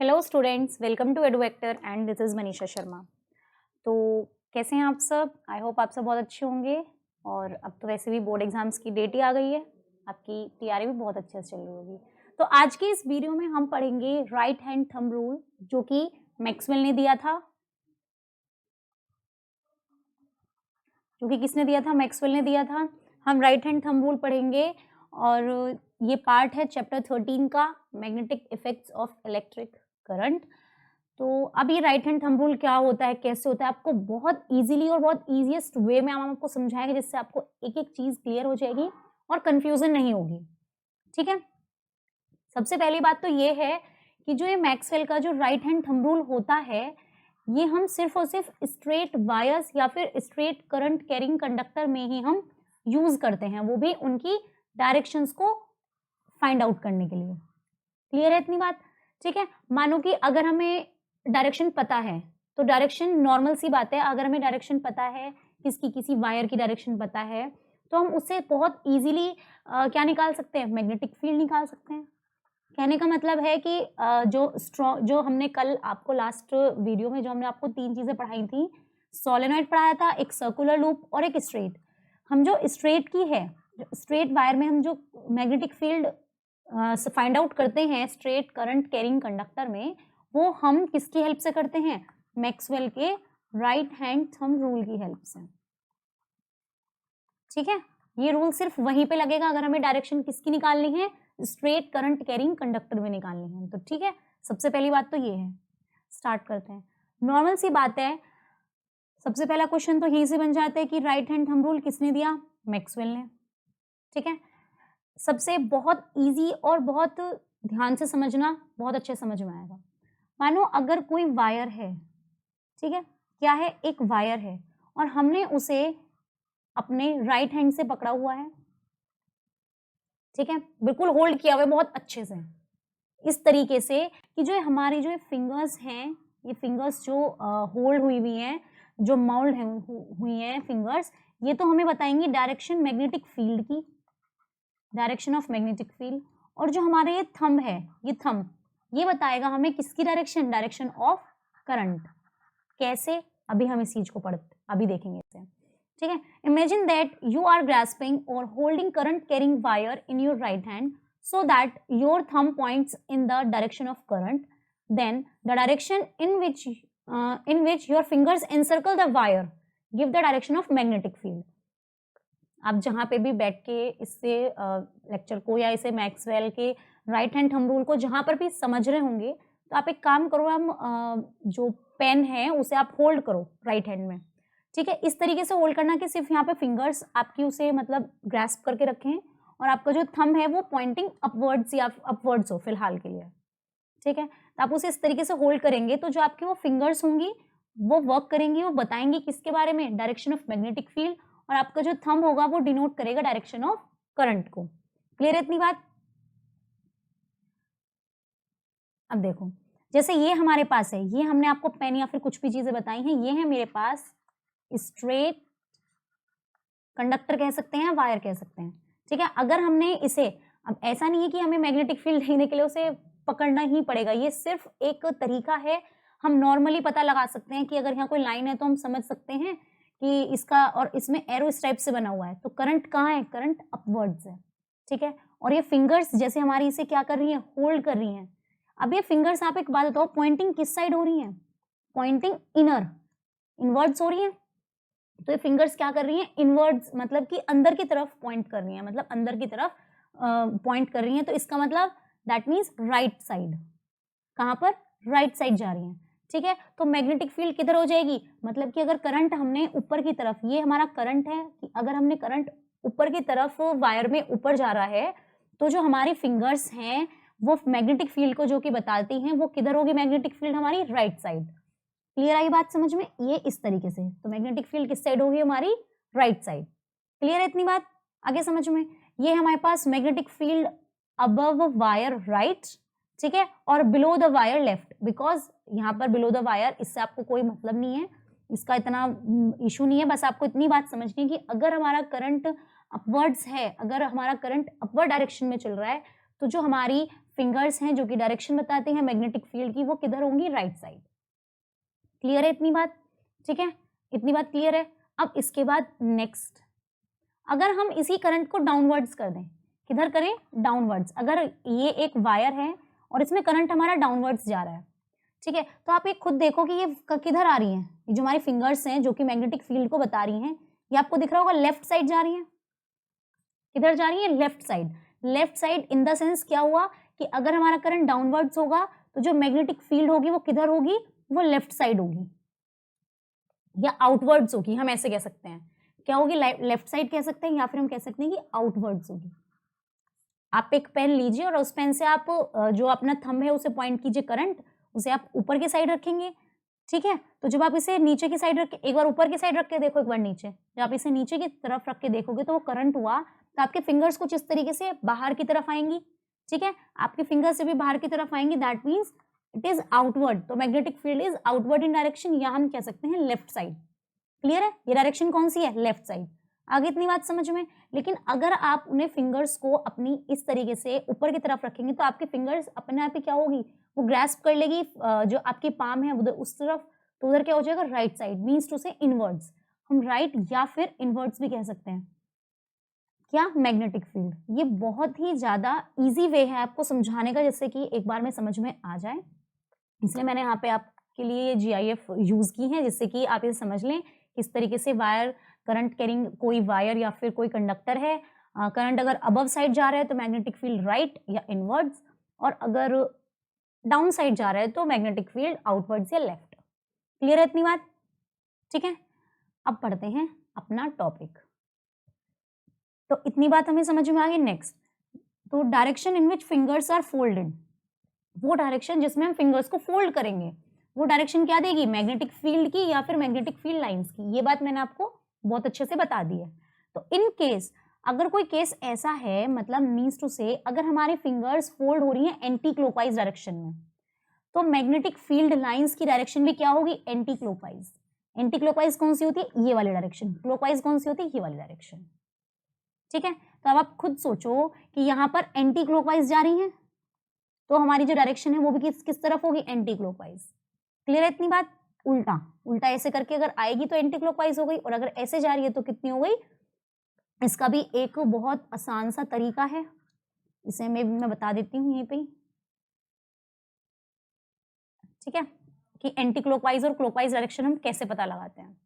Hello students, welcome to Eduvector and this is Manisha Sharma. तो कैसे हैं आप सब? आई होप आप सब बहुत अच्छे होंगे। और अब तो वैसे भी बोर्ड एग्जाम्स की डेट ही आ गई है, आपकी तैयारी भी बहुत अच्छे से चल रही होगी। तो आज की इस वीडियो में हम पढ़ेंगे राइट हैंड थंब रूल, जो कि मैक्सवेल ने दिया था। जो कि किसने दिया था? मैक्सवेल ने दिया था। हम राइट हैंड थंब रूल पढ़ेंगे और ये पार्ट है चैप्टर 13 का, magnetic effects of electric current. तो अब ये राइट हैंड थंब रूल क्या होता है, कैसे होता है, आपको बहुत इजीली और बहुत ईजीएस्ट वे में हम आपको समझाएंगे, जिससे आपको एक एक चीज क्लियर हो जाएगी और कंफ्यूजन नहीं होगी। ठीक है। सबसे पहली बात तो ये है कि जो ये मैक्सवेल का जो राइट हैंड थंब रूल होता है, ये हम सिर्फ और सिर्फ स्ट्रेट वायर्स या फिर स्ट्रेट करंट कैरिंग कंडक्टर में ही हम यूज करते हैं, वो भी उनकी डायरेक्शंस को फाइंड आउट करने के लिए। क्लियर है इतनी बात? ठीक है। मानो कि अगर हमें डायरेक्शन पता है, तो डायरेक्शन नॉर्मल सी बात है, अगर हमें डायरेक्शन पता है, किसी वायर की डायरेक्शन पता है, तो हम उससे बहुत इजीली क्या निकाल सकते हैं? मैग्नेटिक फील्ड निकाल सकते हैं। कहने का मतलब है कि जो हमने कल आपको लास्ट वीडियो में जो हमने आपको 3 चीजें पढ़ाई थी, सोलेनॉइड पढ़ाया था, एक सर्कुलर लूप और एक स्ट्रेट। हम जो स्ट्रेट की है, स्ट्रेट वायर में हम जो मैग्नेटिक फील्ड फाइंड आउट करते हैं स्ट्रेट करंट कैरिंग कंडक्टर में, वो हम किसकी हेल्प से करते हैं? मैक्सवेल के राइट हैंड थंब रूल की हेल्प से। ठीक है। ये रूल सिर्फ वहीं पे लगेगा अगर हमें डायरेक्शन किसकी निकालनी है? स्ट्रेट करंट कैरिंग कंडक्टर में निकालनी है। तो ठीक है, सबसे पहली बात तो ये है। स्टार्ट करते हैं। नॉर्मल सी बात है, सबसे पहला क्वेश्चन तो यहीं से बन जाता है कि राइट हैंड थंब रूल किसने दिया? मैक्सवेल ने। ठीक है। सबसे बहुत इजी और बहुत ध्यान से समझना, बहुत अच्छे समझ में आएगा। मानो अगर कोई वायर है, ठीक है, क्या है? एक वायर है और हमने उसे अपने राइट हैंड से पकड़ा हुआ है। ठीक है, बिल्कुल होल्ड किया हुआ है बहुत अच्छे से, इस तरीके से कि जो हमारी जो फिंगर्स हैं, ये फिंगर्स जो होल्ड हुई हुई हैं, जो माउल्ड हुई हैं फिंगर्स, ये तो हमें बताएंगी डायरेक्शन मैग्नेटिक फील्ड की, डायरेक्शन ऑफ मैग्नेटिक फील्ड। और जो हमारे ये थंब है, ये थंब ये बताएगा हमें किसकी डायरेक्शन? Direction of current. कैसे? अभी हम इस चीज को अभी देखेंगे इसे। ठीक है। Imagine that you are grasping और holding current carrying wire in your right hand so that your thumb points in the direction of current, then the direction in which your fingers encircle the wire give the direction of magnetic field. आप जहाँ पे भी बैठ के इससे lecture को या इसे मैक्सवेल के राइट हैंड थंब रूल को जहाँ पर भी समझ रहे होंगे, तो आप एक काम करो, हम जो पेन है उसे आप होल्ड करो राइट हैंड में। ठीक है, इस तरीके से होल्ड करना कि सिर्फ यहाँ पे फिंगर्स आपकी उसे मतलब ग्रैस्प करके रखें और आपका जो थंब है वो पॉइंटिंग अपवर्ड्स या अपवर्ड्स हो फिलहाल के लिए। ठीक है, तो आप उसे इस तरीके से होल्ड करेंगे तो जो आपकी वो फिंगर्स होंगी वो वर्क करेंगी, वो बताएंगी किसके बारे में? Direction of magnetic field. और आपका जो थंब होगा वो डिनोट करेगा डायरेक्शन ऑफ करंट को। क्लियर है इतनी बात? अब देखो, जैसे ये हमारे पास है, ये हमने आपको पेन या फिर कुछ भी चीजें बताई हैं, ये है मेरे पास स्ट्रेट कंडक्टर कह सकते हैं, वायर कह सकते हैं। ठीक है, अगर हमने इसे, अब ऐसा नहीं है कि हमें मैग्नेटिक फील्ड देने के लिए उसे पकड़ना ही पड़ेगा, ये सिर्फ एक तरीका है। हम नॉर्मली पता लगा सकते हैं कि अगर यहाँ कोई लाइन है तो हम समझ सकते हैं कि इसका, और इसमें एरो इस टाइप से बना हुआ है, तो करंट कहाँ है? करंट अपवर्ड्स है। ठीक है, और ये फिंगर्स जैसे हमारी इसे क्या कर रही है? होल्ड कर रही हैं। अब ये फिंगर्स, आप एक बात बताओ, पॉइंटिंग किस साइड हो रही है? पॉइंटिंग इनर, इनवर्ड्स हो रही है। तो ये फिंगर्स क्या कर रही हैं? इनवर्ड्स, मतलब कि अंदर की तरफ पॉइंट कर रही हैं, मतलब अंदर की तरफ पॉइंट कर रही हैं। तो इसका मतलब दैट मीन्स राइट साइड। कहाँ पर? राइट साइड जा रही हैं। ठीक है, तो मैग्नेटिक फील्ड किधर हो जाएगी? मतलब कि अगर करंट हमने ऊपर की तरफ, ये हमारा करंट है, कि अगर हमने करंट ऊपर की तरफ वायर में ऊपर जा रहा है, तो जो हमारी फिंगर्स हैं वो मैग्नेटिक फील्ड को जो कि बताती हैं, वो किधर होगी? मैग्नेटिक फील्ड हमारी राइट साइड। क्लियर आई बात समझ में? ये इस तरीके से, तो मैग्नेटिक फील्ड किस साइड होगी? हमारी राइट साइड। क्लियर है इतनी बात? आगे समझ में? ये हमारे पास magnetic field above wire right, ठीक है, और below the wire left, because यहाँ पर बिलो द वायर, इससे आपको कोई मतलब नहीं है, इसका इतना इशू नहीं है। बस आपको इतनी बात समझनी है कि अगर हमारा करंट अपवर्ड्स है, अगर हमारा करंट अपवर्ड डायरेक्शन में चल रहा है, तो जो हमारी फिंगर्स हैं जो कि डायरेक्शन बताते हैं मैग्नेटिक फील्ड की, वो किधर होंगी? Right side. क्लियर है इतनी बात? ठीक है, इतनी बात क्लियर है। अब इसके बाद नेक्स्ट, अगर हम इसी करंट को डाउनवर्ड्स कर दें, किधर करें? डाउनवर्ड्स। अगर ये एक वायर है और इसमें करंट हमारा डाउनवर्ड्स जा रहा है, ठीक है, तो आप ये खुद देखो कि ये किधर आ रही हैं, ये जो हमारी फिंगर्स हैं जो कि मैग्नेटिक फील्ड को बता रही हैं, ये आपको दिख रहा होगा लेफ्ट साइड जा रही हैं। किधर जा रही है? Left side. Left side in the sense क्या हुआ कि अगर हमारा करंट डाउनवर्ड्स होगा तो जो मैग्नेटिक फील्ड होगी वो किधर होगी? वो लेफ्ट साइड होगी या आउटवर्ड्स होगी, हम ऐसे कह सकते हैं। क्या होगी? लेफ्ट साइड कह सकते हैं, या फिर हम कह सकते हैं कि आउटवर्ड्स होगी। आप एक पेन लीजिए और उस पेन से आप जो अपना थंब है उसे पॉइंट कीजिए करंट, उसे आप ऊपर की साइड रखेंगे, ठीक है। तो जब आप इसे नीचे की साइड रख के, एक बार ऊपर की साइड रख के देखो, एक बार नीचे, जब आप इसे नीचे की तरफ रख के देखोगे तो वो करंट हुआ, तो आपके फिंगर्स कुछ इस तरीके से बाहर की तरफ आएंगी, ठीक है। आपके फिंगर्स से भी बाहर की तरफ आएंगी, that means it is outward. तो magnetic field is outward in direction, या हम कह सकते हैं लेफ्ट साइड। क्लियर है? ये डायरेक्शन कौन सी है? Left side. आगे इतनी बात समझ में। लेकिन अगर आप उन्हें फिंगर्स को अपनी इस तरीके से ऊपर की तरफ रखेंगे तो आपके फिंगर्स अपने आप ही क्या होगी? वो ग्रैस्प कर लेगी जो आपकी पाम है उधर, उस तरफ, तो उधर क्या हो जाएगा? Right side. मीन्स टू से इनवर्ड्स। हम राइट या फिर इनवर्ड्स भी कह सकते हैं। क्या? Magnetic field. ये बहुत ही ज्यादा इजी वे है आपको समझाने का, जिससे कि एक बार में समझ में आ जाए, इसलिए मैंने यहाँ पे आपके लिए GIF यूज की है, जिससे कि आप इसे समझ लें किस तरीके से वायर करंट कैरिंग, कोई वायर या फिर कोई कंडक्टर है, करंट अगर अबव साइड जा रहा है तो मैग्नेटिक फील्ड राइट या इनवर्ड्स, और अगर डाउन साइड जा रहा है तो मैग्नेटिक फील्ड आउटवर्ड्स या लेफ्ट। क्लियर है इतनी बात? ठीक है, अब पढ़ते हैं अपना टॉपिक। तो इतनी बात हमें समझ में आ गई। नेक्स्ट, तो direction in which fingers are folded, वो डायरेक्शन जिसमें हम फिंगर्स को फोल्ड करेंगे, वो डायरेक्शन क्या देगी? मैग्नेटिक फील्ड की या फिर मैग्नेटिक फील्ड लाइंस की। ये बात मैंने आपको बहुत अच्छे से बता दी है। तो इन केस, अगर कोई केस ऐसा है, मतलब मीन्स टू से अगर हमारे फिंगर्स फोल्ड हो रही हैं एंटी क्लॉकवाइज डायरेक्शन में, तो मैग्नेटिक फील्ड लाइंस की डायरेक्शन भी क्या होगी? Anti clockwise. एंटी क्लॉकवाइज कौन सी होती है? ये वाली डायरेक्शन। क्लॉकवाइज कौन सी होती है? ये वाली डायरेक्शन। ठीक है, तो अब आप खुद सोचो कि यहाँ पर एंटी क्लॉकवाइज जा रही है, तो हमारी जो डायरेक्शन है वो भी किस तरफ होगी? Anti clockwise. क्लियर है इतनी बात? उल्टा उल्टा ऐसे करके अगर आएगी तो एंटी क्लॉकवाइज हो गई, और अगर ऐसे जा रही है तो कितनी हो गई? इसका भी एक बहुत आसान सा तरीका है, इसे मैं बता देती हूँ यहीं पे। ठीक है, कि एंटी क्लॉकवाइज और क्लॉकवाइज डायरेक्शन हम कैसे पता लगाते हैं।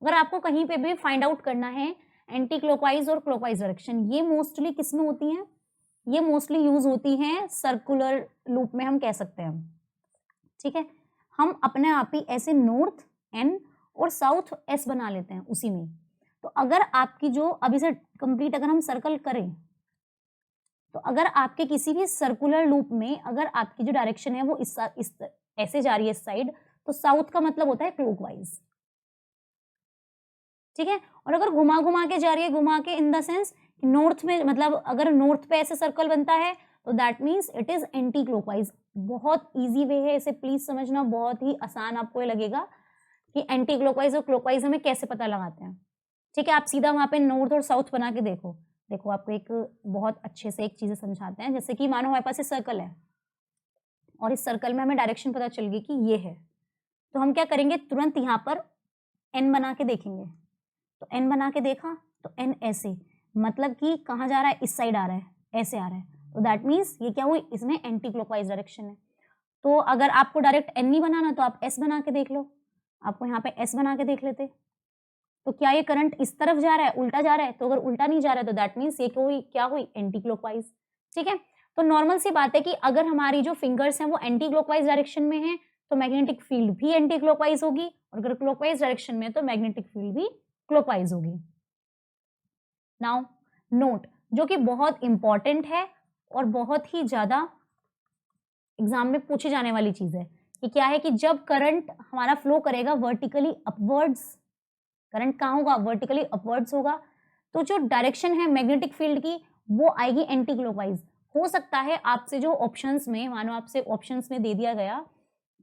अगर आपको कहीं पे भी फाइंड आउट करना है एंटी क्लॉकवाइज और क्लॉकवाइज डायरेक्शन, ये मोस्टली किसमें होती हैं? ये मोस्टली यूज होती हैं सर्कुलर लूप में, हम कह सकते हैं। ठीक है, हम अपने आप ही ऐसे नॉर्थ N और साउथ S बना लेते हैं उसी में। तो अगर आपकी जो अभी से कंप्लीट अगर हम सर्कल करें, तो अगर आपके किसी भी सर्कुलर लूप में अगर आपकी जो डायरेक्शन है वो इस ऐसे जा रही है इस साइड, तो साउथ का मतलब होता है क्लॉकवाइज। ठीक है, और अगर घुमा घुमा के जा रही है, घुमा के इन द सेंस नॉर्थ में, मतलब अगर नॉर्थ पे ऐसे सर्कल बनता है तो that means it is anti clockwise. बहुत इजी वे है, इसे प्लीज समझना, बहुत ही आसान आपको ये लगेगा कि एंटी क्लॉकवाइज और क्लॉकवाइज हमें कैसे पता लगाते हैं। ठीक है, आप सीधा वहां पे नॉर्थ और साउथ बना के देखो। देखो आपको एक बहुत अच्छे से एक चीज समझाते हैं, जैसे कि मानो हमारे पास एक सर्कल है और इस सर्कल में हमें डायरेक्शन पता चल गई कि ये है, तो हम क्या करेंगे? तुरंत यहाँ पर N बना के देखेंगे। तो N बना के देखा तो N ऐसे, मतलब कि कहाँ जा रहा है? इस साइड आ रहा है, ऐसे आ रहा है, तो दैट मीन्स ये क्या हुई? इसमें एंटी क्लॉकवाइज डायरेक्शन है। तो अगर आपको डायरेक्ट N नहीं बनाना तो आप S बना के देख लो। आपको यहाँ पे S बना के देख लेते, तो क्या ये करंट इस तरफ जा रहा है, उल्टा जा रहा है? तो अगर उल्टा नहीं जा रहा है तो दैट मीन्स ये क्या हुई? Anti clockwise. ठीक है, तो नॉर्मल सी बात है कि अगर हमारी जो फिंगर्स हैं वो एंटी क्लॉकवाइज डायरेक्शन में है तो मैग्नेटिक फील्ड भी एंटी क्लॉकवाइज होगी, और अगर क्लॉकवाइज डायरेक्शन में है तो मैग्नेटिक फील्ड भी क्लॉकवाइज होगी। नाउ नोट, जो कि बहुत इंपॉर्टेंट है और बहुत ही ज्यादा एग्जाम में पूछी जाने वाली चीज है, कि क्या है कि जब करंट हमारा फ्लो करेगा वर्टिकली अपवर्ड्स, करंट कहाँ होगा? वर्टिकली अपवर्ड्स होगा, तो जो डायरेक्शन है मैग्नेटिक फील्ड की वो आएगी एंटी क्लॉकवाइज। हो सकता है आपसे जो ऑप्शंस में, मानो आपसे ऑप्शंस में दे दिया गया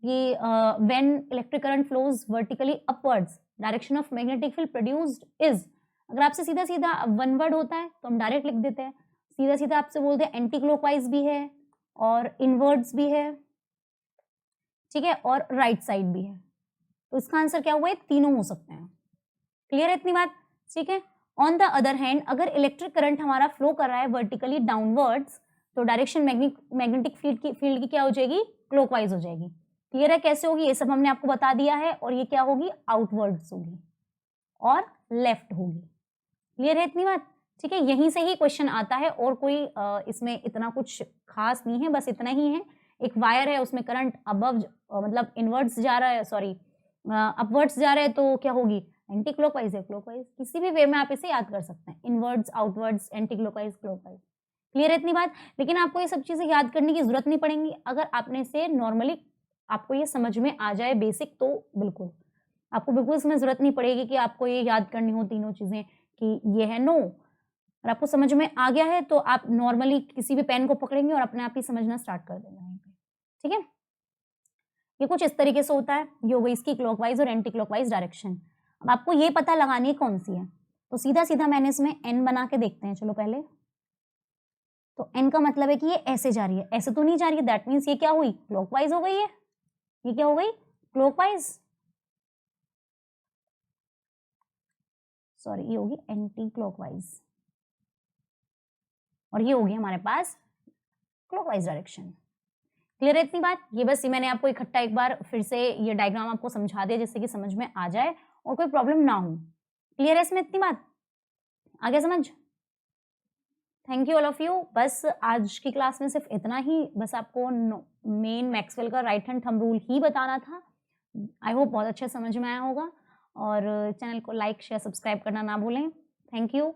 कि when electric current flows vertically upwards direction of magnetic field produced is, अगर आपसे सीधा सीधा वन वर्ड होता है तो हम डायरेक्ट लिख देते हैं, सीधा सीधा आपसे बोलते हैं एंटी क्लॉकवाइज भी है और इनवर्ड्स भी है, ठीक है, और राइट साइड भी है। तो इसका आंसर क्या हुआ है, तीनों हो सकते हैं। क्लियर है इतनी बात, ठीक है। ऑन द अदर हैंड अगर इलेक्ट्रिक करंट हमारा फ्लो कर रहा है वर्टिकली डाउनवर्ड्स तो डायरेक्शन मैग्नेटिक फील्ड की क्या हो जाएगी, क्लॉकवाइज हो जाएगी। क्लियर है कैसे होगी, ये सब हमने आपको बता दिया है। और ये क्या होगी, आउटवर्ड्स होगी और लेफ्ट होगी। क्लियर है इतनी बात, ठीक है। यहीं से ही क्वेश्चन आता है और कोई इसमें इतना कुछ खास नहीं है, बस इतना ही है। एक वायर है उसमें करंट अबव मतलब इनवर्ड्स जा रहा है, सॉरी अपवर्ड्स जा रहा है, तो क्या होगी, एंटी क्लॉकवाइज है क्लॉकवाइज। किसी भी वे में आप इसे याद कर सकते हैं, inwards, outwards, anti clockwise, clockwise. Clear है इतनी बात। लेकिन आपको ये सब चीजें याद करने की जरूरत नहीं पड़ेगी अगर आपने से नॉर्मली आपको ये समझ में आ जाए बेसिक, तो बिल्कुल आपको बिल्कुल इसमें जरूरत नहीं पड़ेगी कि आपको ये याद करनी हो तीनों चीजें कि ये है, नो। और आपको समझ में आ गया है तो आप नॉर्मली किसी भी पेन को पकड़ेंगे और अपने आप ही समझना स्टार्ट कर देंगे वहीं पे, ठीक है। ये कुछ इस तरीके से होता है, ये हो गई इसकी क्लॉकवाइज और एंटी क्लॉकवाइज डायरेक्शन। अब आपको ये पता लगानी है कौन सी है, तो सीधा सीधा मैंने इसमें एन बना के देखते हैं। चलो पहले तो एन का मतलब है कि ये ऐसे जा रही है, ऐसे तो नहीं जा रही है, दैट मीन्स ये क्या हुई, क्लॉकवाइज हो गई है। ये क्या हो गई, क्लॉकवाइज, सॉरी ये होगी एंटी क्लॉकवाइज, और ये होगी हमारे पास क्लॉकवाइज डायरेक्शन। क्लियर है इतनी बात। ये बस मैंने आपको इकट्ठा एक बार फिर से ये डायग्राम आपको समझा दिया जिससे कि समझ में आ जाए और कोई प्रॉब्लम ना हो। क्लियर है इसमें इतनी बात, आ गया समझ। Thank you all of you. बस आज की क्लास में सिर्फ इतना ही, बस आपको मेन मैक्सवेल का राइट हैंड थंब रूल ही बताना था। आई होप बहुत अच्छा समझ में आया होगा और चैनल को लाइक शेयर सब्सक्राइब करना ना भूलें। Thank you.